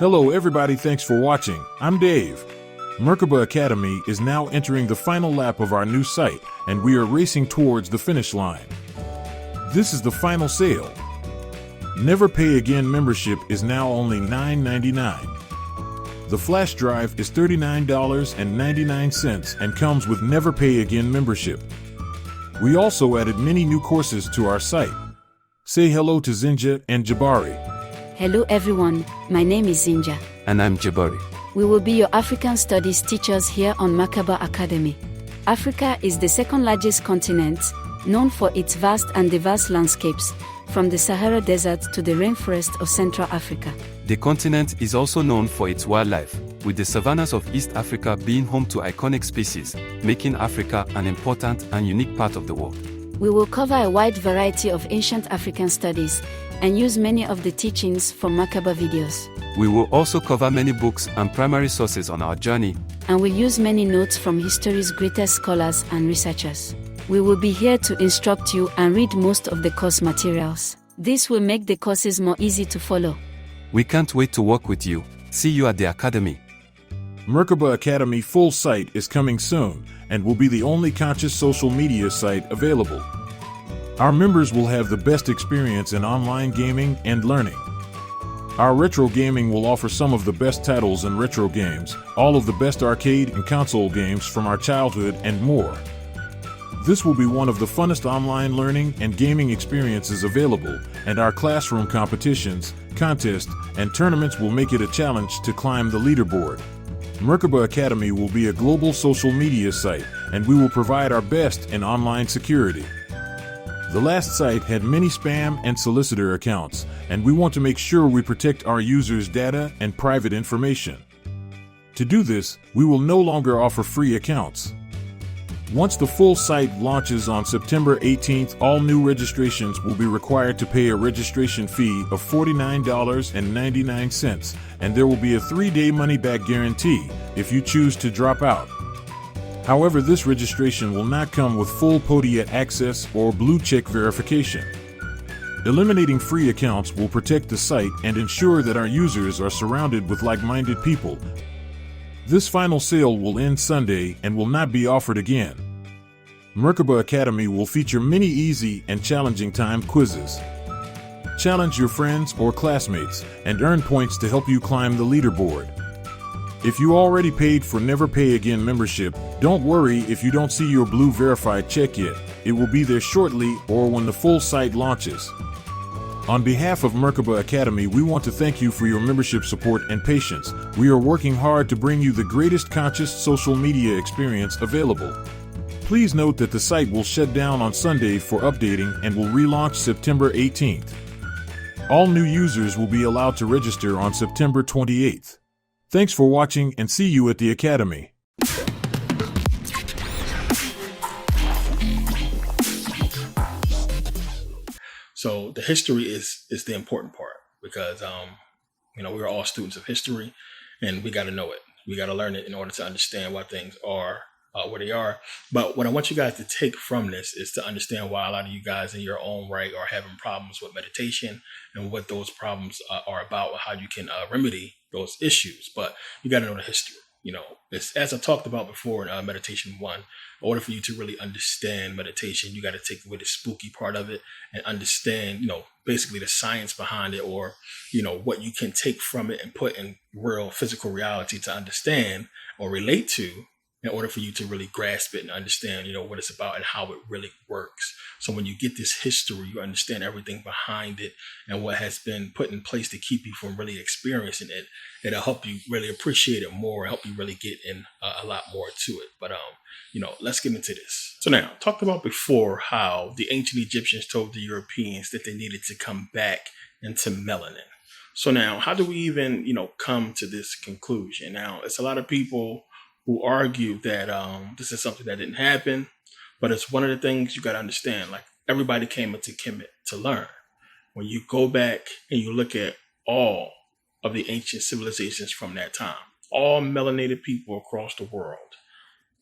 Hello everybody, thanks for watching. I'm Dave. Merkabah Academy is now entering the final lap of our new site, and we are racing towards the finish line. This is the final sale. Never Pay Again membership is now only $9.99. The flash drive is $39.99 and comes with Never Pay Again membership. We also added many new courses to our site. Say hello to Zinja and Jabari. Hello everyone, my name is Zinja. And I'm Jabari. We will be your African Studies teachers here on Merkabah Academy. Africa is the second largest continent, known for its vast and diverse landscapes, from the Sahara Desert to the rainforest of Central Africa. The continent is also known for its wildlife, with the savannas of East Africa being home to iconic species, making Africa an important and unique part of the world. We will cover a wide variety of ancient African studies and use many of the teachings from Merkabah videos. We will also cover many books and primary sources on our journey, and we'll use many notes from history's greatest scholars and researchers. We will be here to instruct you and read most of the course materials. This will make the courses more easy to follow. We can't wait to work with you. See you at the Academy. Merkabah Academy full site is coming soon and will be the only conscious social media site available. Our members will have the best experience in online gaming and learning. Our retro gaming will offer some of the best titles in retro games, all of the best arcade and console games from our childhood, and more. This will be one of the funnest online learning and gaming experiences available, and our classroom competitions, contests, and tournaments will make it a challenge to climb the leaderboard. Merkabah Academy will be a global social media site, and we will provide our best in online security. The last site had many spam and solicitor accounts, and we want to make sure we protect our users' data and private information. To do this, we will no longer offer free accounts. Once the full site launches on September 18th, all new registrations will be required to pay a registration fee of $49.99, and there will be a 3-day money-back guarantee if you choose to drop out. However, this registration will not come with full Podia access or blue check verification. Eliminating free accounts will protect the site and ensure that our users are surrounded with like-minded people. This final sale will end Sunday and will not be offered again. Merkabah Academy will feature many easy and challenging time quizzes. Challenge your friends or classmates and earn points to help you climb the leaderboard. If you already paid for Never Pay Again membership, don't worry if you don't see your blue verified check yet. It will be there shortly or when the full site launches. On behalf of Merkabah Academy, we want to thank you for your membership support and patience. We are working hard to bring you the greatest conscious social media experience available. Please note that the site will shut down on Sunday for updating and will relaunch September 18th. All new users will be allowed to register on September 28th. Thanks for watching and see you at the Academy. So the history is the important part because, we're all students of history and we got to know it. We got to learn it in order to understand why things are where they are. But what I want you guys to take from this is to understand why a lot of you guys in your own right are having problems with meditation and what those problems are about, how you can remedy those issues. But you got to know the history. It's, as I talked about before in Meditation 1, in order for you to really understand meditation, you got to take away the spooky part of it and understand, basically the science behind it, or, what you can take from it and put in real physical reality to understand or relate to, in order for you to really grasp it and understand, what it's about and how it really works. So when you get this history, you understand everything behind it and what has been put in place to keep you from really experiencing it. It'll help you really appreciate it more, help you really get in a lot more to it. But, let's get into this. So now, talked about before how the ancient Egyptians told the Europeans that they needed to come back into melanin. So now, how do we even, come to this conclusion? Now, it's a lot of people who argue that this is something that didn't happen, but it's one of the things you got to understand. Like, everybody came into Kemet to learn. When you go back and you look at all of the ancient civilizations from that time, all melanated people across the world,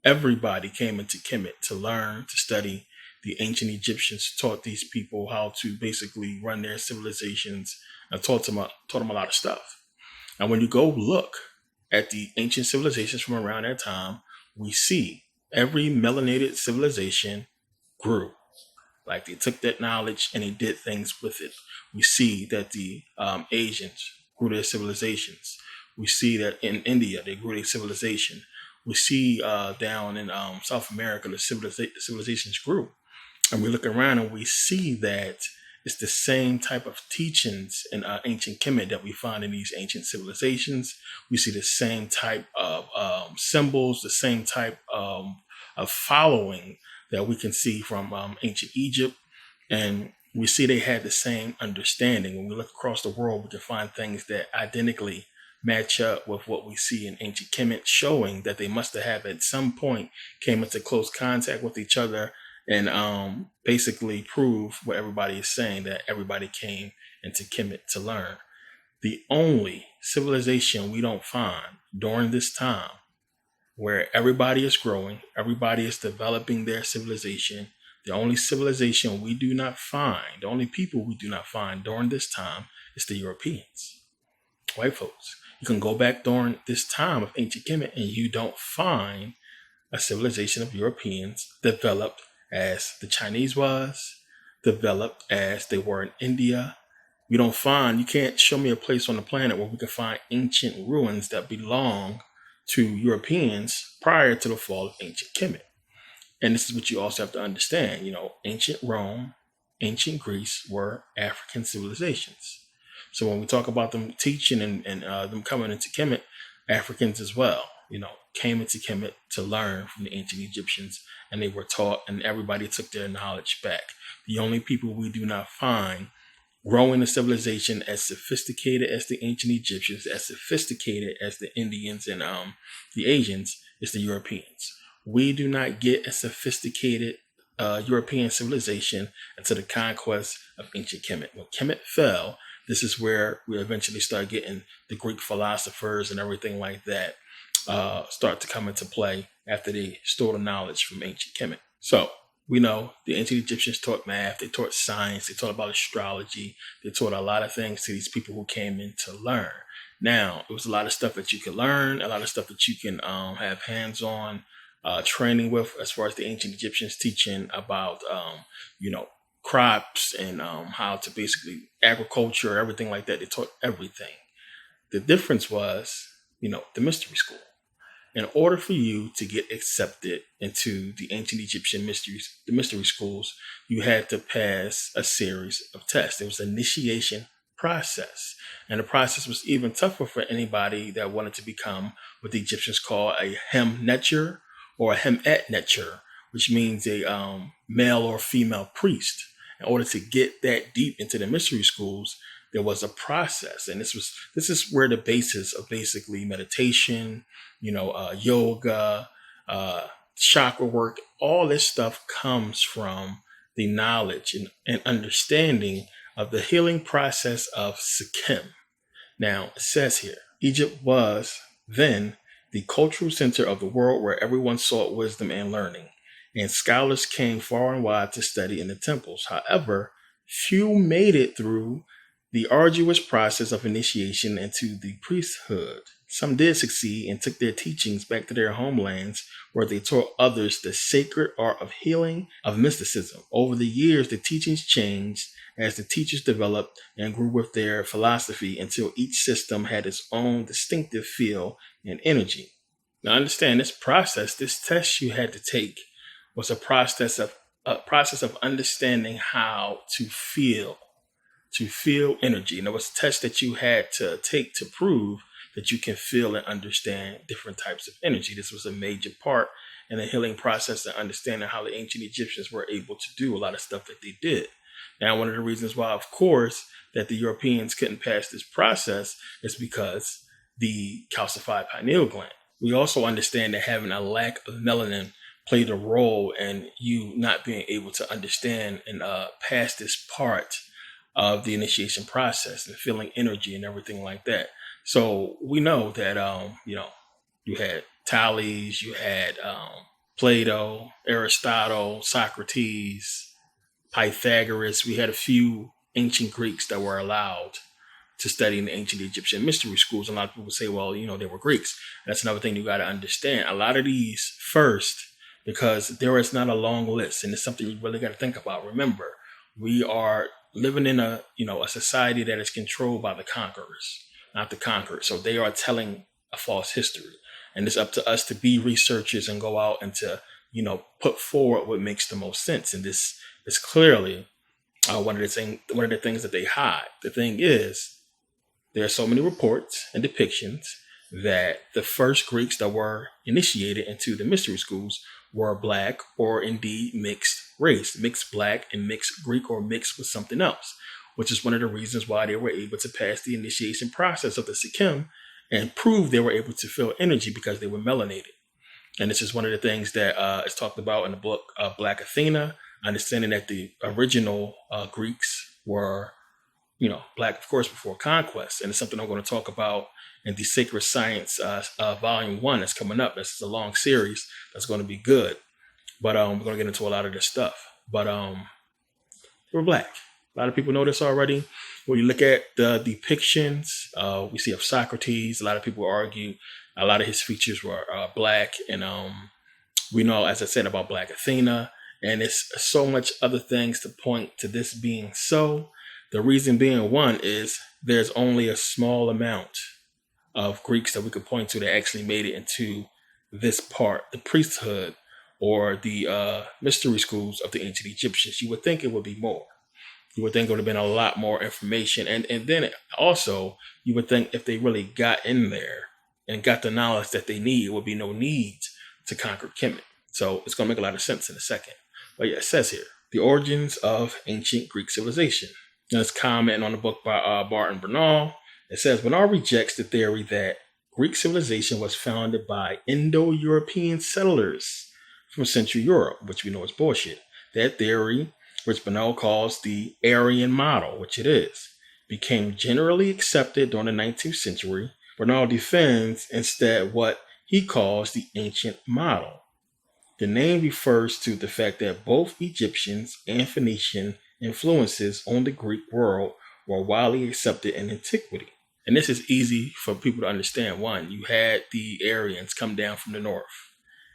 everybody came into Kemet to learn, to study. The ancient Egyptians taught these people how to basically run their civilizations and taught them a lot of stuff. And when you go look at the ancient civilizations from around that time, we see every melanated civilization grew. Like they took that knowledge and they did things with it. We see that the Asians grew their civilizations. We see that in India, they grew their civilization. We see down in South America, the civilizations grew. And we look around and we see that it's the same type of teachings in ancient Kemet that we find in these ancient civilizations. We see the same type of symbols, the same type of following that we can see from ancient Egypt. And we see they had the same understanding. When we look across the world, we can find things that identically match up with what we see in ancient Kemet, showing that they must have at some point came into close contact with each other and basically prove what everybody is saying, that everybody came into Kemet to learn. The only civilization we don't find during this time where everybody is growing, everybody is developing their civilization, the only civilization we do not find, the only people we do not find during this time is the Europeans, white folks. You can go back during this time of ancient Kemet and you don't find a civilization of Europeans developed as the Chinese was, developed as they were in India. You can't show me a place on the planet where we can find ancient ruins that belong to Europeans prior to the fall of ancient Kemet. And this is what you also have to understand. Ancient Rome, ancient Greece were African civilizations. So when we talk about them teaching and them coming into Kemet, Africans as well, came into Kemet to learn from the ancient Egyptians, and they were taught, and everybody took their knowledge back. The only people we do not find growing a civilization as sophisticated as the ancient Egyptians, as sophisticated as the Indians and the Asians, is the Europeans. We do not get a sophisticated European civilization until the conquest of ancient Kemet. When Kemet fell, this is where we eventually start getting the Greek philosophers and everything like that start to come into play after they stole the knowledge from ancient Kemet. So we know the ancient Egyptians taught math, they taught science, they taught about astrology, they taught a lot of things to these people who came in to learn. Now, it was a lot of stuff that you can learn, a lot of stuff that you can have hands-on training with, as far as the ancient Egyptians teaching about, crops and how to basically agriculture, everything like that. They taught everything. The difference was, the mystery school. In order for you to get accepted into the ancient Egyptian the mystery schools, you had to pass a series of tests. It was an initiation process. And the process was even tougher for anybody that wanted to become what the Egyptians call a hem-netcher or a hem-et-netcher, which means a male or female priest. In order to get that deep into the mystery schools, there was a process. And this is where the basis of basically meditation, yoga, chakra work, all this stuff comes from the knowledge and understanding of the healing process of Sekhem. Now, it says here, Egypt was then the cultural center of the world where everyone sought wisdom and learning, and scholars came far and wide to study in the temples. However, few made it through the arduous process of initiation into the priesthood. Some did succeed and took their teachings back to their homelands, where they taught others the sacred art of healing, of mysticism. Over the years, the teachings changed as the teachers developed and grew with their philosophy until each system had its own distinctive feel and energy. Now understand, this process, this test you had to take was a process of understanding how to feel energy. And it was a test that you had to take to prove that you can feel and understand different types of energy. This was a major part in the healing process and understanding how the ancient Egyptians were able to do a lot of stuff that they did. Now, one of the reasons why, of course, that the Europeans couldn't pass this process is because the calcified pineal gland. We also understand that having a lack of melanin played a role in you not being able to understand and pass this part of the initiation process and feeling energy and everything like that. So we know that, you had Thales, you had Plato, Aristotle, Socrates, Pythagoras. We had a few ancient Greeks that were allowed to studying the ancient Egyptian mystery schools. A lot of people say, well, they were Greeks. That's another thing you got to understand. A lot of these first, because there is not a long list, and it's something you really got to think about. Remember, we are living in a society that is controlled by the conquerors, not the conquered. So they are telling a false history, and it's up to us to be researchers and go out and to, put forward what makes the most sense. And this is clearly one of the things that they hide. The thing is, there are so many reports and depictions that the first Greeks that were initiated into the mystery schools were black or indeed mixed race, mixed black and mixed Greek, or mixed with something else, which is one of the reasons why they were able to pass the initiation process of the Sekhem and prove they were able to feel energy because they were melanated. And this is one of the things that is talked about in the book Black Athena, understanding that the original Greeks were, black, of course, before conquest. And it's something I'm going to talk about in the Sacred Science Volume 1 that's coming up. This is a long series that's going to be good. But we're going to get into a lot of this stuff. But we're black. A lot of people know this already. When you look at the depictions we see of Socrates, a lot of people argue a lot of his features were black. And we know, as I said, about Black Athena. And it's so much other things to point to this being so. The reason being, one, is there's only a small amount of Greeks that we could point to that actually made it into this part, the priesthood or the mystery schools of the ancient Egyptians. You would think it would be more. You would think it would have been a lot more information. And then also, you would think if they really got in there and got the knowledge that they need, it would be no need to conquer Kemet. So it's going to make a lot of sense in a second. But yeah, it says here, the origins of ancient Greek civilization. And it's commenting on the book by Barton Bernal. It says, Bernal rejects the theory that Greek civilization was founded by Indo-European settlers from Central Europe, which we know is bullshit. That theory, which Bernal calls the Aryan model, which it is, became generally accepted during the 19th century. Bernal defends instead what he calls the ancient model. The name refers to the fact that both Egyptians and Phoenician influences on the Greek world were widely accepted in antiquity. And this is easy for people to understand. One, you had the Aryans come down from the north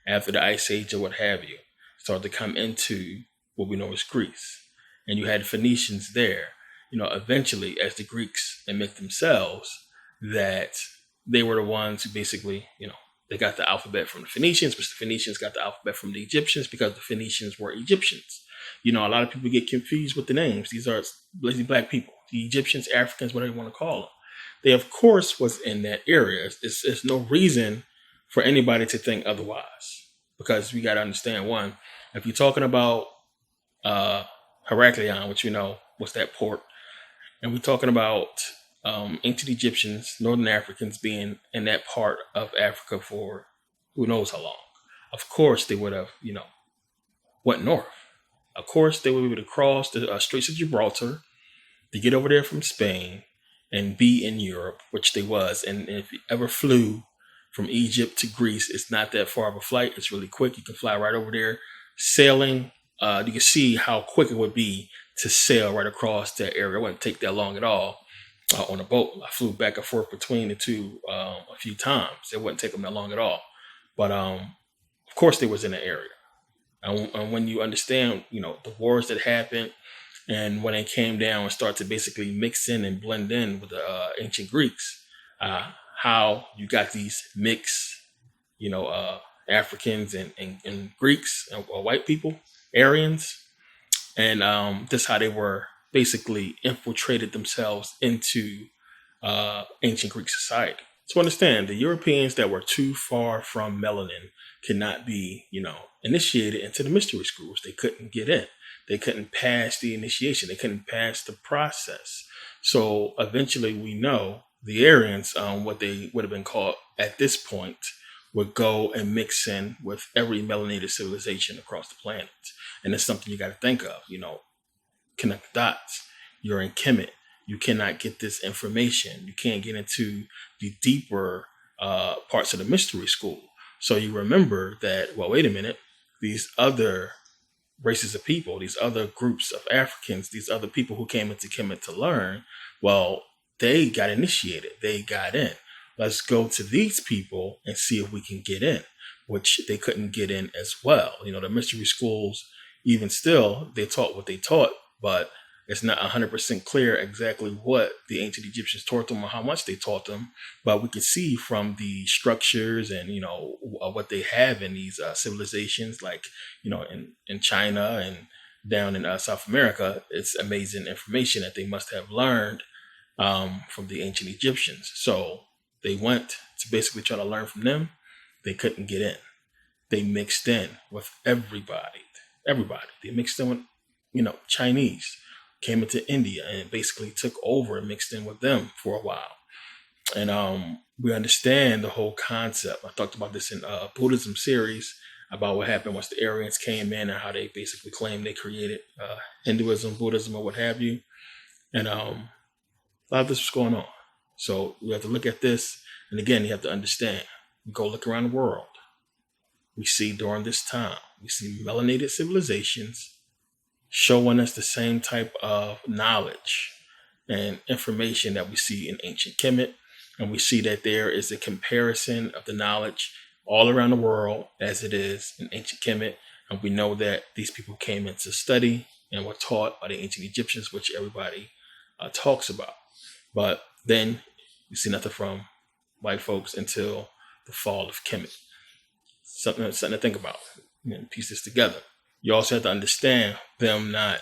after the Ice Age or what have you, started to come into what we know as Greece. And you had Phoenicians there. Eventually, as the Greeks admit themselves, that they were the ones who basically, they got the alphabet from the Phoenicians, which the Phoenicians got the alphabet from the Egyptians because the Phoenicians were Egyptians. A lot of people get confused with the names. These are lazy black people, the Egyptians, Africans, whatever you want to call them. They, of course, was in that area. There's no reason for anybody to think otherwise, because we got to understand, one, if you're talking about Heraklion, which was that port, and we're talking about ancient Egyptians, Northern Africans being in that part of Africa for who knows how long. Of course, they would have, went north. Of course, they would be able to cross the Straits of Gibraltar to get over there from Spain and be in Europe, which they was. And if you ever flew from Egypt to Greece, it's not that far of a flight. It's really quick. You can fly right over there. Sailing, you can see how quick it would be to sail right across that area. It wouldn't take that long at all on a boat. I flew back and forth between the two a few times. It wouldn't take them that long at all. But of course, they was in the area. And when you understand, the wars that happened, and when they came down and started to basically mix in and blend in with the ancient Greeks, how you got these mixed, Africans and Greeks, or white people, Aryans, and that's how they were basically infiltrated themselves into ancient Greek society. So understand, the Europeans that were too far from melanin could not be, initiated into the mystery schools. They couldn't get in. They couldn't pass the initiation. They couldn't pass the process. So eventually we know the Aryans, what they would have been called at this point, would go and mix in with every melanated civilization across the planet. And it's something you got to think of, connect the dots. You're in Kemet. You cannot get this information. You can't get into the deeper parts of the mystery school. So you remember that, well, wait a minute, these other races of people, these other groups of Africans, these other people who came into Kemet to learn, well, they got initiated. They got in. Let's go to these people and see if we can get in, which they couldn't get in as well. The mystery schools, even still, they taught what they taught, but it's not 100% clear exactly what the ancient Egyptians taught them or how much they taught them. But we can see from the structures and, what they have in these civilizations, like, in China and down in South America, it's amazing information that they must have learned from the ancient Egyptians. So they went to basically try to learn from them. They couldn't get in. They mixed in with everybody. They mixed in with, Chinese, came into India and basically took over and mixed in with them for a while. And we understand the whole concept. I talked about this in Buddhism series about what happened once the Aryans came in and how they basically claimed they created Hinduism, Buddhism, or what have you. And a lot of this was going on. So we have to look at this. And again, you have to understand, go look around the world. We see during this time, we see melanated civilizations showing us the same type of knowledge and information that we see in ancient Kemet. And we see that there is a comparison of the knowledge all around the world as it is in ancient Kemet. And we know that these people came into study and were taught by the ancient Egyptians, which everybody talks about. But then you see nothing from white folks until the fall of Kemet. Something to think about, piece this together. You also have to understand them not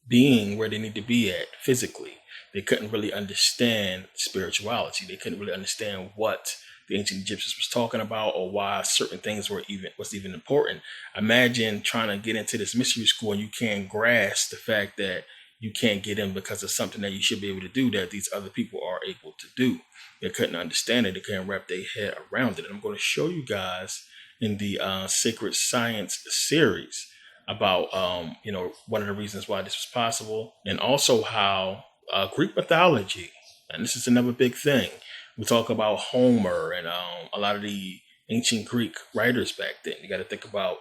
being where they need to be at physically. They couldn't really understand spirituality. They couldn't really understand what the ancient Egyptians was talking about or why certain things was even important. Imagine trying to get into this mystery school and you can't grasp the fact that you can't get in because of something that you should be able to do that these other people are able to do. They couldn't understand it. They couldn't wrap their head around it. And I'm going to show you guys in the Sacred Science series about, one of the reasons why this was possible, and also how Greek mythology, and this is another big thing. We talk about Homer and a lot of the ancient Greek writers back then. You got to think about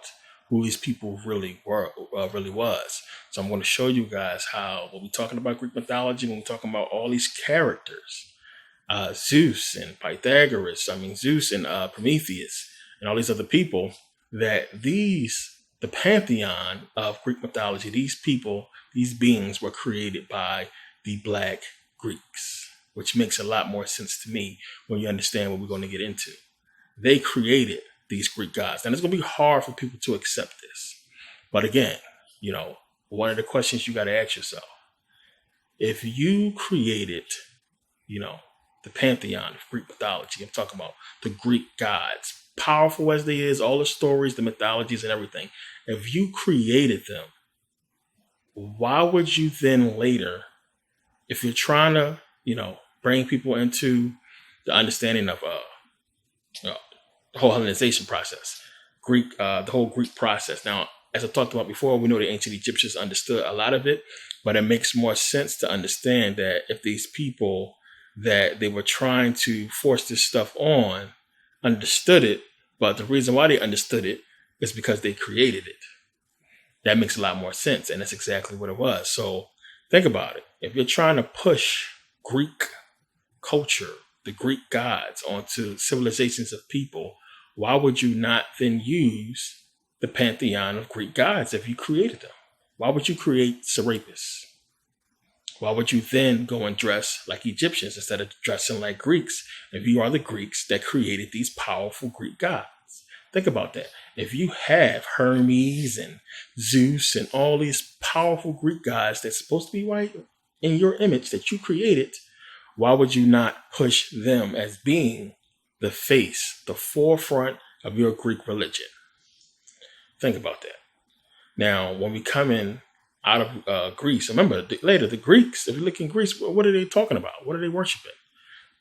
who these people really was. So I'm going to show you guys how, when we're talking about Greek mythology, when we're talking about all these characters, Zeus and Zeus and Prometheus and all these other people, that the pantheon of Greek mythology, these people, these beings were created by the Black Greeks, which makes a lot more sense to me when you understand what we're going to get into. They created these Greek gods. And it's going to be hard for people to accept this. But again, one of the questions you got to ask yourself, if you created, the pantheon of Greek mythology, I'm talking about the Greek gods, powerful as they is, all the stories, the mythologies and everything, if you created them, why would you then later, if you're trying to, bring people into the understanding of the whole Hellenization process, the whole Greek process. Now, as I talked about before, we know the ancient Egyptians understood a lot of it, but it makes more sense to understand that if these people that they were trying to force this stuff on understood it, but the reason why they understood it is because they created it. That makes a lot more sense, and that's exactly what it was. So think about it. If you're trying to push Greek culture, the Greek gods, onto civilizations of people, why would you not then use the pantheon of Greek gods if you created them? Why would you create Serapis? Why would you then go and dress like Egyptians instead of dressing like Greeks if you are the Greeks that created these powerful Greek gods? Think about that. If you have Hermes and Zeus and all these powerful Greek gods that's supposed to be white in your image that you created, why would you not push them as being the face, the forefront of your Greek religion? Think about that. Now, when we come in out of Greece, remember later the Greeks, if you look in Greece, what are they talking about? What are they worshiping?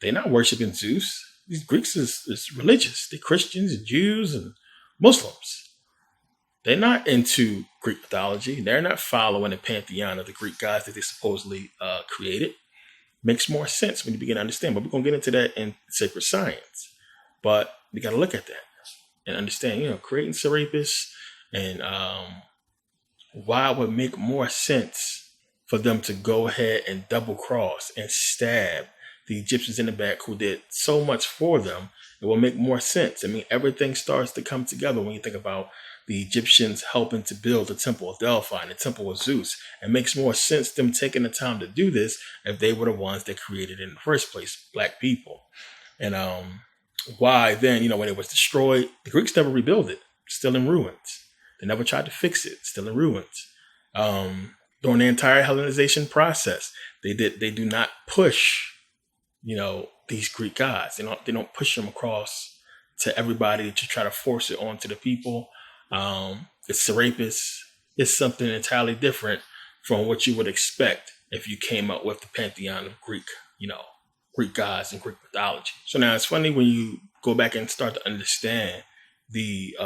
They're not worshiping Zeus. These Greeks is religious. They're Christians and Jews and Muslims. They're not into Greek mythology. They're not following the pantheon of the Greek gods that they supposedly created. Makes more sense when you begin to understand. But we're going to get into that in sacred science. But we got to look at that and understand, creating Serapis and why it would make more sense for them to go ahead and double cross and stab the Egyptians in the back who did so much for them, it will make more sense. I mean, everything starts to come together when you think about the Egyptians helping to build the temple of Delphi and the temple of Zeus. It makes more sense them taking the time to do this if they were the ones that created it in the first place, black people. And why then, when it was destroyed, the Greeks never rebuilt it, still in ruins. They never tried to fix it, still in ruins. During the entire Hellenization process, they do not push, these Greek gods. They don't push them across to everybody to try to force it onto the people. It's Serapis. It's something entirely different from what you would expect if you came up with the pantheon of Greek gods and Greek mythology. So now it's funny when you go back and start to understand the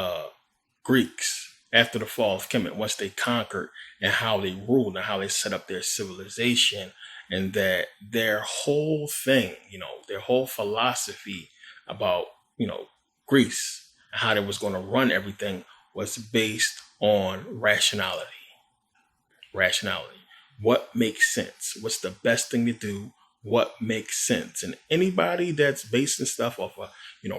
Greeks after the fall of Kemet, once they conquered, and how they ruled and how they set up their civilization, and that their whole thing, their whole philosophy about, Greece and how they was going to run everything was based on rationality. What makes sense? What's the best thing to do? What makes sense? And anybody that's basing stuff off of,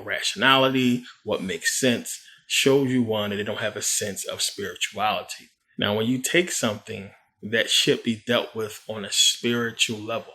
rationality, what makes sense, shows you one that they don't have a sense of spirituality. Now, when you take something that should be dealt with on a spiritual level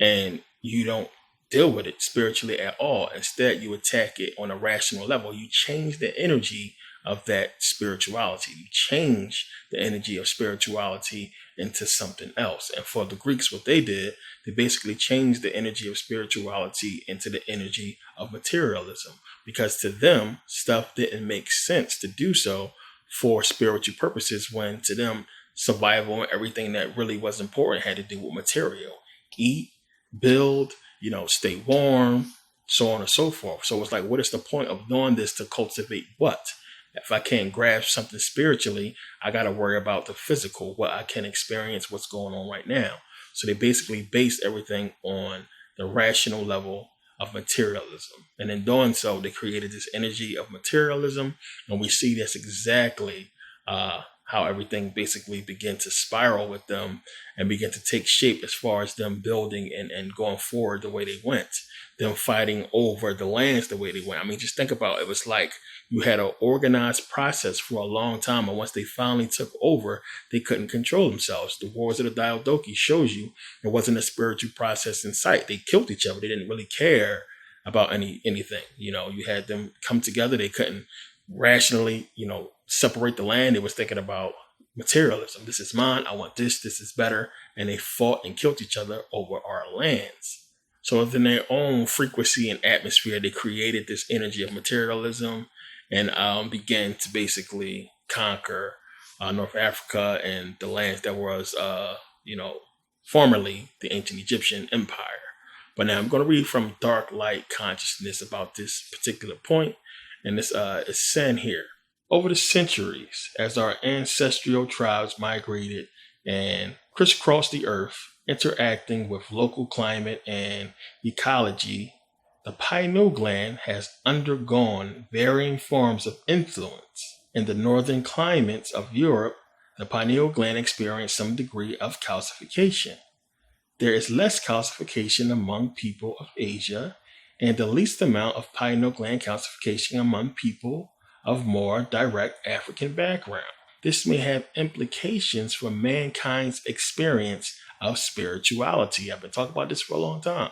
and you don't deal with it spiritually at all, instead you attack it on a rational level, you change the energy of that spirituality. You change the energy of spirituality into something else. And for the Greeks, what they did, they basically changed the energy of spirituality into the energy of materialism, because to them, stuff didn't make sense to do so for spiritual purposes, when to them, survival and everything that really was important had to do with material. Eat, build, stay warm, so on and so forth. So it's like, what is the point of doing this to cultivate what? If I can't grasp something spiritually, I got to worry about the physical, what I can experience, what's going on right now. So they basically based everything on the rational level of materialism. And in doing so, they created this energy of materialism. And we see that's exactly how everything basically began to spiral with them and begin to take shape as far as them building and going forward the way they went, them fighting over the lands the way they went. I mean, just think about it. It was like you had an organized process for a long time. And once they finally took over, they couldn't control themselves. The Wars of the Diadochi shows you there wasn't a spiritual process in sight. They killed each other. They didn't really care about anything. You had them come together. They couldn't rationally, separate the land. They was thinking about materialism. This is mine. I want this. This is better. And they fought and killed each other over our lands. So within their own frequency and atmosphere, they created this energy of materialism and began to basically conquer North Africa and the lands that was, formerly the ancient Egyptian empire. But now I'm going to read from Dark Light Consciousness about this particular point. And this is saying here, over the centuries, as our ancestral tribes migrated and crisscrossed the earth, interacting with local climate and ecology, the pineal gland has undergone varying forms of influence. In the northern climates of Europe, the pineal gland experienced some degree of calcification. There is less calcification among people of Asia, and the least amount of pineal gland calcification among people of more direct African background. This may have implications for mankind's experience of spirituality. I've been talking about this for a long time.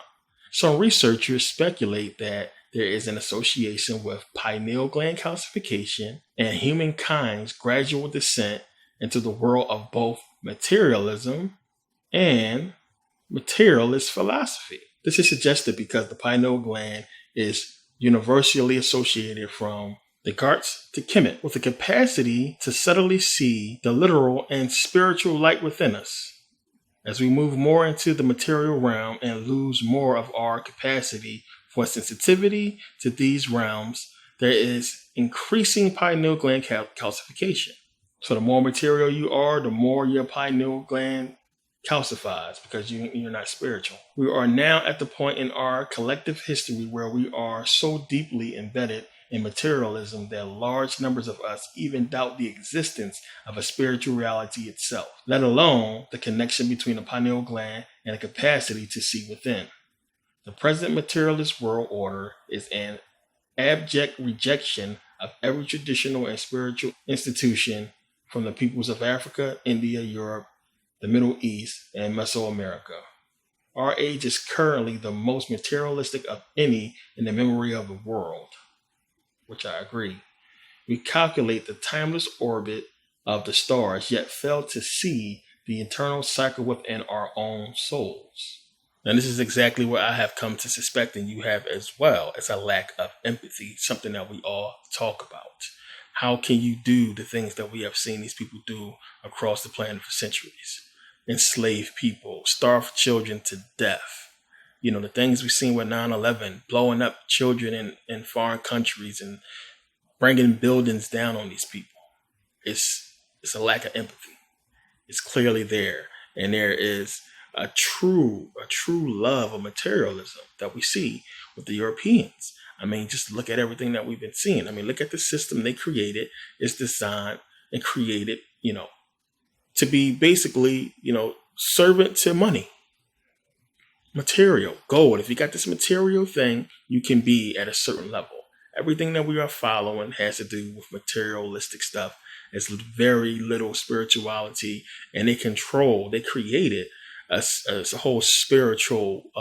Some researchers speculate that there is an association with pineal gland calcification and humankind's gradual descent into the world of both materialism and materialist philosophy. This is suggested because the pineal gland is universally associated from Descartes to Kemet with the capacity to subtly see the literal and spiritual light within us. As we move more into the material realm and lose more of our capacity for sensitivity to these realms, there is increasing pineal gland calcification. So the more material you are, the more your pineal gland calcifies because you're not spiritual. We are now at the point in our collective history where we are so deeply embedded in materialism that large numbers of us even doubt the existence of a spiritual reality itself, let alone the connection between the pineal gland and the capacity to see within. The present materialist world order is an abject rejection of every traditional and spiritual institution from the peoples of Africa, India, Europe, the Middle East, and Mesoamerica. Our age is currently the most materialistic of any in the memory of the world, which I agree. We calculate the timeless orbit of the stars, yet fail to see the eternal cycle within our own souls. And this is exactly what I have come to suspect, and you have as well, as a lack of empathy, something that we all talk about. How can you do the things that we have seen these people do across the planet for centuries? Enslave people, starve children to death. You know, the things we've seen with 9/11, blowing up children in foreign countries and bringing buildings down on these people. It's a lack of empathy. It's clearly there. And there is a true love of materialism that we see with the Europeans. I mean, just look at everything that we've been seeing. I mean, look at the system they created. It's designed and created, to be basically, servant to money. Material, gold. If you got this material thing, you can be at a certain level. Everything that we are following has to do with materialistic stuff. It's very little spirituality, and they created a whole spiritual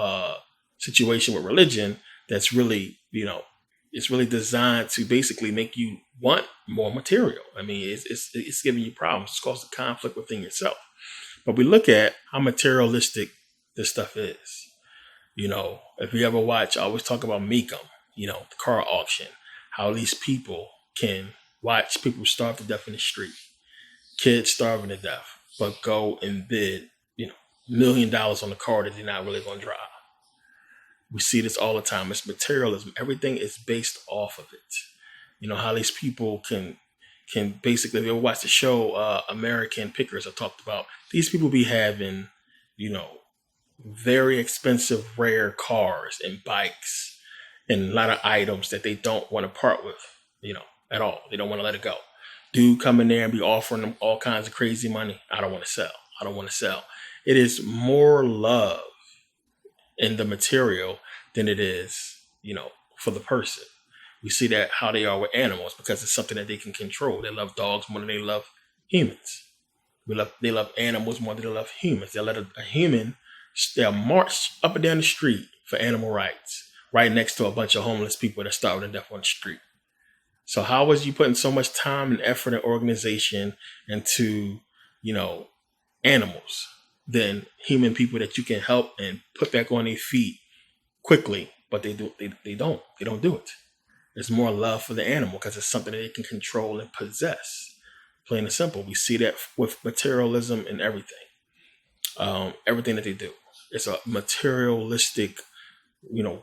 situation with religion that's really, it's really designed to basically make you want more material. I mean, it's giving you problems. It's causing conflict within yourself. But we look at how materialistic this stuff is. If you ever watch, I always talk about Mekum, the car auction, how these people can watch people starve to death in the street, kids starving to death, but go and bid, $1 million on the car that they're not really going to drive. We see this all the time. It's materialism. Everything is based off of it. How these people can basically, if you ever watch the show American Pickers, I talked about, these people be having, very expensive, rare cars and bikes and a lot of items that they don't want to part with, at all. They don't want to let it go. Dude come in there and be offering them all kinds of crazy money. I don't want to sell. It is more love in the material than it is, for the person. We see that how they are with animals because it's something that they can control. They love dogs more than they love humans. They love animals more than they love humans. They'll let a human, they'll march up and down the street for animal rights, right next to a bunch of homeless people that starving to death on the street. So how was you putting so much time and effort and organization into, animals than human people that you can help and put back on their feet quickly? But they don't do it. There's more love for the animal because it's something that they can control and possess. Plain and simple. We see that with materialism and everything. Everything that they do. It's a materialistic,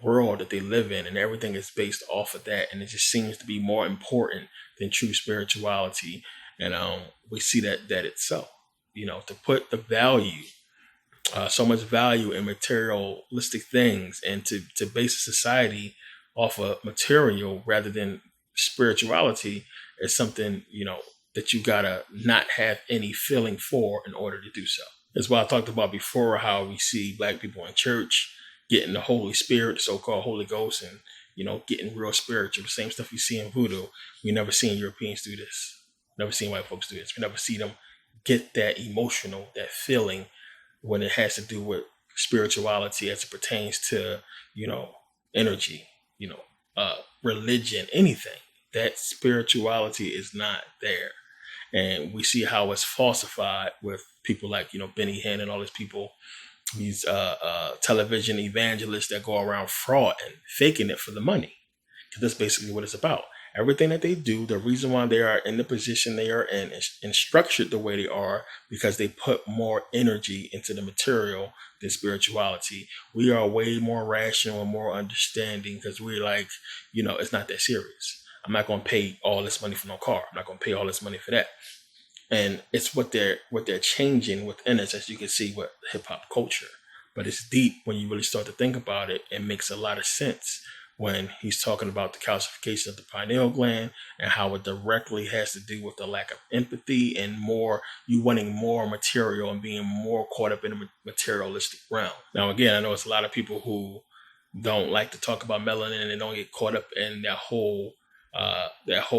world that they live in, and everything is based off of that. And it just seems to be more important than true spirituality. And we see that itself, to put the value, so much value in materialistic things and to base a society off of material rather than spirituality is something, that you gotta not have any feeling for in order to do so. That's why I talked about before how we see Black people in church getting the Holy Spirit, the so-called Holy Ghost, and, getting real spiritual. The same stuff we see in Voodoo. We never seen Europeans do this. Never seen white folks do this. We never see them get that emotional, that feeling when it has to do with spirituality as it pertains to, energy, religion, anything. That spirituality is not there. And we see how it's falsified with people like, Benny Hinn and all these people, these television evangelists that go around fraud and faking it for the money. Because that's basically what it's about. Everything that they do, the reason why they are in the position they are in and structured the way they are, because they put more energy into the material than spirituality. We are way more rational and more understanding because we're like, it's not that serious. I'm not going to pay all this money for no car. I'm not going to pay all this money for that. And it's what they're changing within us, as you can see with hip hop culture. But it's deep when you really start to think about it. It makes a lot of sense when he's talking about the calcification of the pineal gland and how it directly has to do with the lack of empathy and you wanting more material and being more caught up in the materialistic realm. Now, again, I know it's a lot of people who don't like to talk about melanin, and they don't get caught up in that whole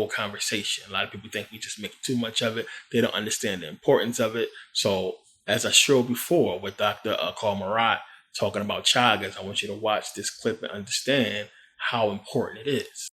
conversation. A lot of people think we just make too much of it. They don't understand the importance of it. So as I showed before with Dr. Carl Marat talking about chagas, I want you to watch this clip and understand how important it is.